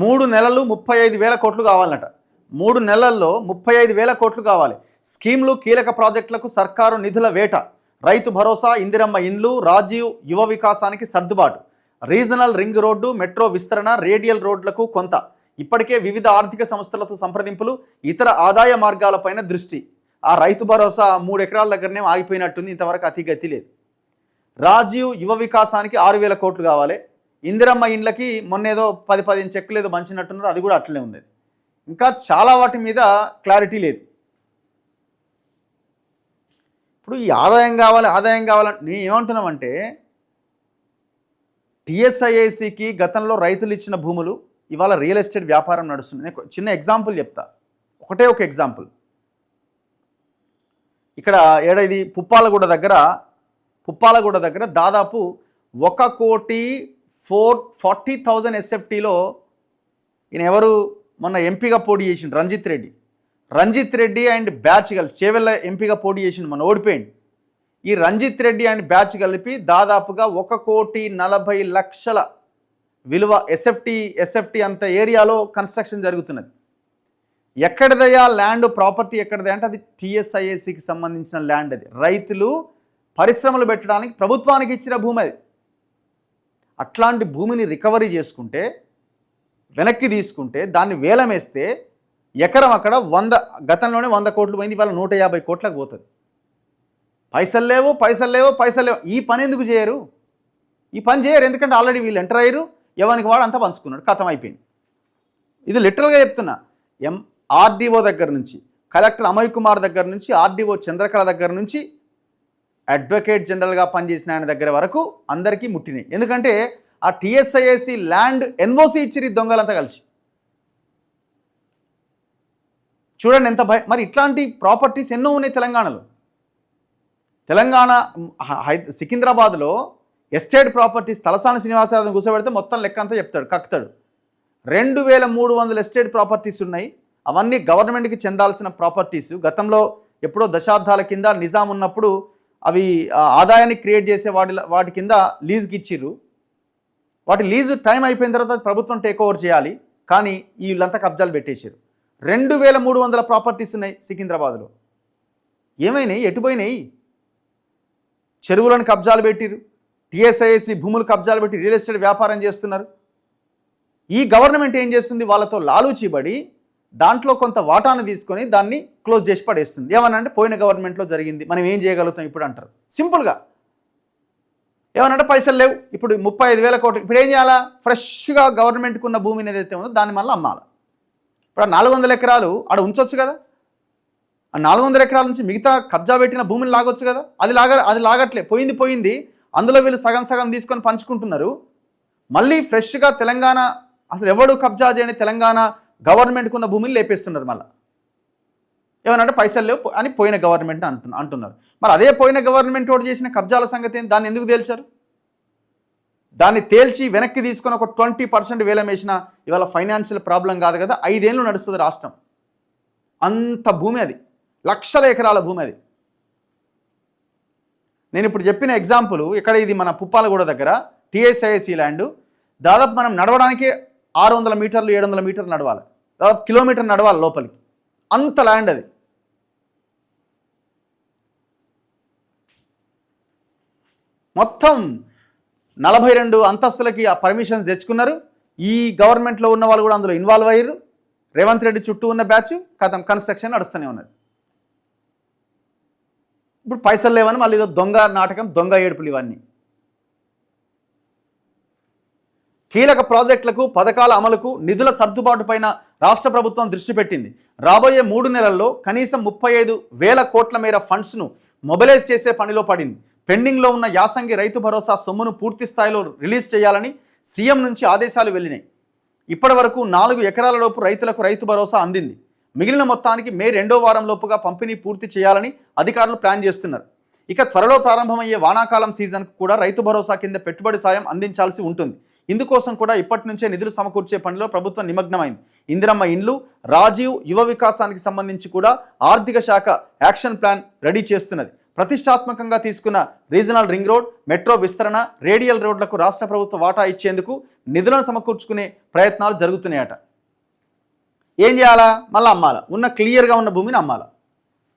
3 నెలలు 35,000 కోట్లు కావాలన్నట. 3 నెలల్లో 35,000 కోట్లు కావాలి. స్కీమ్లు, కీలక ప్రాజెక్టులకు సర్కారు నిధుల వేట. రైతు భరోసా, ఇందిరమ్మ ఇండ్లు, రాజీవ్ యువ వికాసానికి సర్దుబాటు. రీజనల్ రింగ్ రోడ్డు, మెట్రో విస్తరణ, రేడియల్ రోడ్లకు కొంత. ఇప్పటికే వివిధ ఆర్థిక సంస్థలతో సంప్రదింపులు, ఇతర ఆదాయ మార్గాలపైన దృష్టి. ఆ రైతు భరోసా 3 ఎకరాల దగ్గరనే ఆగిపోయినట్టుంది, ఇంతవరకు అతిగతి లేదు. రాజీవ్ యువ వికాసానికి 6,000 కోట్లు కావాలి. ఇందిరమ్మ ఇండ్లకి మొన్నేదో 10-15 చెక్కులు ఏదో మంచినట్టున్నారు, అది కూడా అట్లనే ఉంది. ఇంకా చాలా వాటి మీద క్లారిటీ లేదు. ఇప్పుడు ఈ ఆదాయం కావాలని నేను ఏమంటున్నామంటే, టీఎస్ఐఏసీకి గతంలో రైతులు ఇచ్చిన భూములు ఇవాళ రియల్ ఎస్టేట్ వ్యాపారం నడుస్తుంది. నేను చిన్న ఎగ్జాంపుల్ చెప్తా, ఒక ఎగ్జాంపుల్. ఇక్కడ ఇది పుప్పాలగూడ దగ్గర దాదాపు 1,40,00,000 ఎస్ఎఫ్టీలో ఈయన ఎవరు మొన్న ఎంపీగా పోటీ చేసిండు, రంజిత్ రెడ్డి అండ్ బ్యాచ్ కలిసి చేవెళ్ళ ఎంపీగా పోటీ చేసిండు, మొన్న ఓడిపోయింది. ఈ రంజిత్ రెడ్డి అండ్ బ్యాచ్ కలిపి దాదాపుగా 1,40,00,000 విలువ ఎస్ఎఫ్టీ అంత ఏరియాలో కన్స్ట్రక్షన్ జరుగుతున్నది. ఎక్కడిదయ్యా ల్యాండ్, ప్రాపర్టీ ఎక్కడిది అంటే అది టీఎస్ఐఏసీకి సంబంధించిన ల్యాండ్. అది రైతులు పరిశ్రమలు పెట్టడానికి ప్రభుత్వానికి ఇచ్చిన భూమి. అది అట్లాంటి భూమిని రికవరీ చేసుకుంటే, వెనక్కి తీసుకుంటే, దాన్ని వేలం వేస్తే ఎకరం అక్కడ గతంలోనే 100 కోట్లు పోయింది, ఇవాళ 150 కోట్లకు పోతుంది. పైసలు లేవు. ఈ పని ఎందుకు చేయరు? ఎందుకంటే ఆల్రెడీ వీళ్ళు ఎంటర్ అయ్యారు, ఎవరికి వాడు అంతా పంచుకున్నాడు, కథం అయిపోయింది. ఇది లిటరల్గా చెప్తున్నా. ఆర్డీఓ దగ్గర నుంచి, కలెక్టర్ అమయ్ కుమార్ దగ్గర నుంచి, ఆర్డీఓ చంద్రకళ దగ్గర నుంచి, అడ్వకేట్ జనరల్గా పనిచేసిన ఆయన దగ్గర వరకు అందరికీ ముట్టినాయి. ఎందుకంటే ఆ టీఎస్ఐఏసీ ల్యాండ్ ఎన్ఓసి ఇచ్చిరి దొంగలంతా కలిసి. చూడండి ఎంత మరి ఇట్లాంటి ప్రాపర్టీస్ ఎన్నో ఉన్నాయి తెలంగాణలో. సికింద్రాబాద్లో ఎస్టేట్ ప్రాపర్టీస్ తలసాని శ్రీనివాసరావుని కూర్చోబెడితే మొత్తం లెక్క అంతా చెప్తాడు, కక్కుతాడు. 2,300 ఎస్టేట్ ప్రాపర్టీస్ ఉన్నాయి. అవన్నీ గవర్నమెంట్కి చెందాల్సిన ప్రాపర్టీస్. గతంలో ఎప్పుడో దశాబ్దాల కింద నిజాం ఉన్నప్పుడు అవి ఆదాయాన్ని క్రియేట్ చేసే వాటి కింద లీజుకి ఇచ్చిర్రు. వాటి లీజు టైం అయిపోయిన తర్వాత ప్రభుత్వం టేక్ ఓవర్ చేయాలి, కానీ వీళ్ళంతా కబ్జాలు పెట్టేశారు. 2,300 ప్రాపర్టీస్ ఉన్నాయి సికింద్రాబాద్లో. ఏమైనాయి? ఎటుపోయినాయి? చెరువులను కబ్జాలు పెట్టిరు, టీఎస్ఐఏసీ భూములు కబ్జాలు పెట్టి రియల్ ఎస్టేట్ వ్యాపారం చేస్తున్నారు. ఈ గవర్నమెంట్ ఏం చేస్తుంది? వాళ్ళతో లాలూచిబడి దాంట్లో కొంత వాటాను తీసుకొని దాన్ని క్లోజ్ చేసి పడేస్తుంది. ఏమనంటే పోయిన గవర్నమెంట్లో జరిగింది, మనం ఏం చేయగలుగుతాం ఇప్పుడు అంటారు సింపుల్గా. ఏమనంటే పైసలు లేవు, ఇప్పుడు 35,000 కోట్లు, ఇప్పుడు ఏం చేయాలా? ఫ్రెష్గా గవర్నమెంట్కి ఉన్న భూమిని ఏదైతే ఉందో దాన్ని మళ్ళీ అమ్మాలి. ఇప్పుడు 400 ఎకరాలు ఆడ ఉంచవచ్చు కదా, ఆ 400 ఎకరాల నుంచి మిగతా కబ్జా పెట్టిన భూమిని లాగొచ్చు కదా. అది లాగట్లే, పోయింది. అందులో వీళ్ళు సగం తీసుకొని పంచుకుంటున్నారు. మళ్ళీ ఫ్రెష్గా తెలంగాణ అసలు ఎవడు కబ్జా చేయని తెలంగాణ గవర్నమెంట్కి ఉన్న భూమిని లేపేస్తున్నారు. మళ్ళీ ఏమనంటే పైసలు లేవు అని పోయిన గవర్నమెంట్ అంటున్నారు. మరి అదే పోయిన గవర్నమెంట్ వాడు చేసిన కబ్జాల సంగతి దాన్ని ఎందుకు తేల్చారు? దాన్ని తేల్చి వెనక్కి తీసుకొని ఒక 20% వేలం వేసిన ఇవాళ ఫైనాన్షియల్ ప్రాబ్లం కాదు కదా. 5 ఏళ్ళు నడుస్తుంది రాష్ట్రం. అంత భూమి అది, లక్షల ఎకరాల భూమి అది. నేను ఇప్పుడు చెప్పిన ఎగ్జాంపుల్ ఇక్కడ, ఇది మన పుప్పాలగూడ దగ్గర టీఎస్ఐఏసీ ల్యాండ్. దాదాపు మనం నడవడానికి 600 మీటర్లు 700 మీటర్లు నడవాలి, దాదాపు కిలోమీటర్ నడవాలి లోపలికి. అంత ల్యాండ్ అది. మొత్తం 42 అంతస్తులకి ఆ పర్మిషన్స్ తెచ్చుకున్నారు. ఈ గవర్నమెంట్లో ఉన్న వాళ్ళు కూడా అందులో ఇన్వాల్వ్ అయ్యారు. రేవంత్ రెడ్డి చుట్టూ ఉన్న బ్యాచ్ కన్స్ట్రక్షన్ నడుస్తూనే ఉన్నది. ఇప్పుడు పైసలు లేవని మళ్ళీ ఏదో దొంగ నాటకం, దొంగ ఏడుపులు ఇవన్నీ. కీలక ప్రాజెక్టులకు, పథకాల అమలుకు నిధుల సర్దుబాటు పైన రాష్ట్ర ప్రభుత్వం దృష్టి పెట్టింది. రాబోయే 3 నెలల్లో కనీసం 35,000 కోట్ల మేర ఫండ్స్ను మొబిలైజ్ చేసే పనిలో పడింది. పెండింగ్లో ఉన్న యాసంగి రైతు భరోసా సొమ్మును పూర్తి స్థాయిలో రిలీజ్ చేయాలని సీఎం నుంచి ఆదేశాలు వెళ్ళినాయి. ఇప్పటి వరకు 4 ఎకరాల లోపు రైతులకు రైతు భరోసా అందింది. మిగిలిన మొత్తానికి మే 2వ వారం లోపుగా పంపిణీ పూర్తి చేయాలని అధికారులు ప్లాన్ చేస్తున్నారు. ఇక త్వరలో ప్రారంభమయ్యే వానాకాలం సీజన్కు కూడా రైతు భరోసా కింద పెట్టుబడి సాయం అందించాల్సి ఉంటుంది. ఇందుకోసం కూడా ఇప్పటి నుంచే నిధులు సమకూర్చే పనిలో ప్రభుత్వం నిమగ్నమైంది. ఇందిరమ్మ ఇండ్లు, రాజీవ్ యువ వికాసానికి సంబంధించి కూడా ఆర్థిక శాఖ యాక్షన్ ప్లాన్ రెడీ చేస్తున్నది. ప్రతిష్టాత్మకంగా తీసుకున్న రీజనల్ రింగ్ రోడ్, మెట్రో విస్తరణ, రేడియల్ రోడ్లకు రాష్ట్ర ప్రభుత్వ వాటా ఇచ్చేందుకు నిధులను సమకూర్చుకునే ప్రయత్నాలు జరుగుతున్నాయట. ఏం చేయాలా? మళ్ళీ అమ్మాలా, ఉన్న క్లియర్గా ఉన్న భూమిని అమ్మాలా.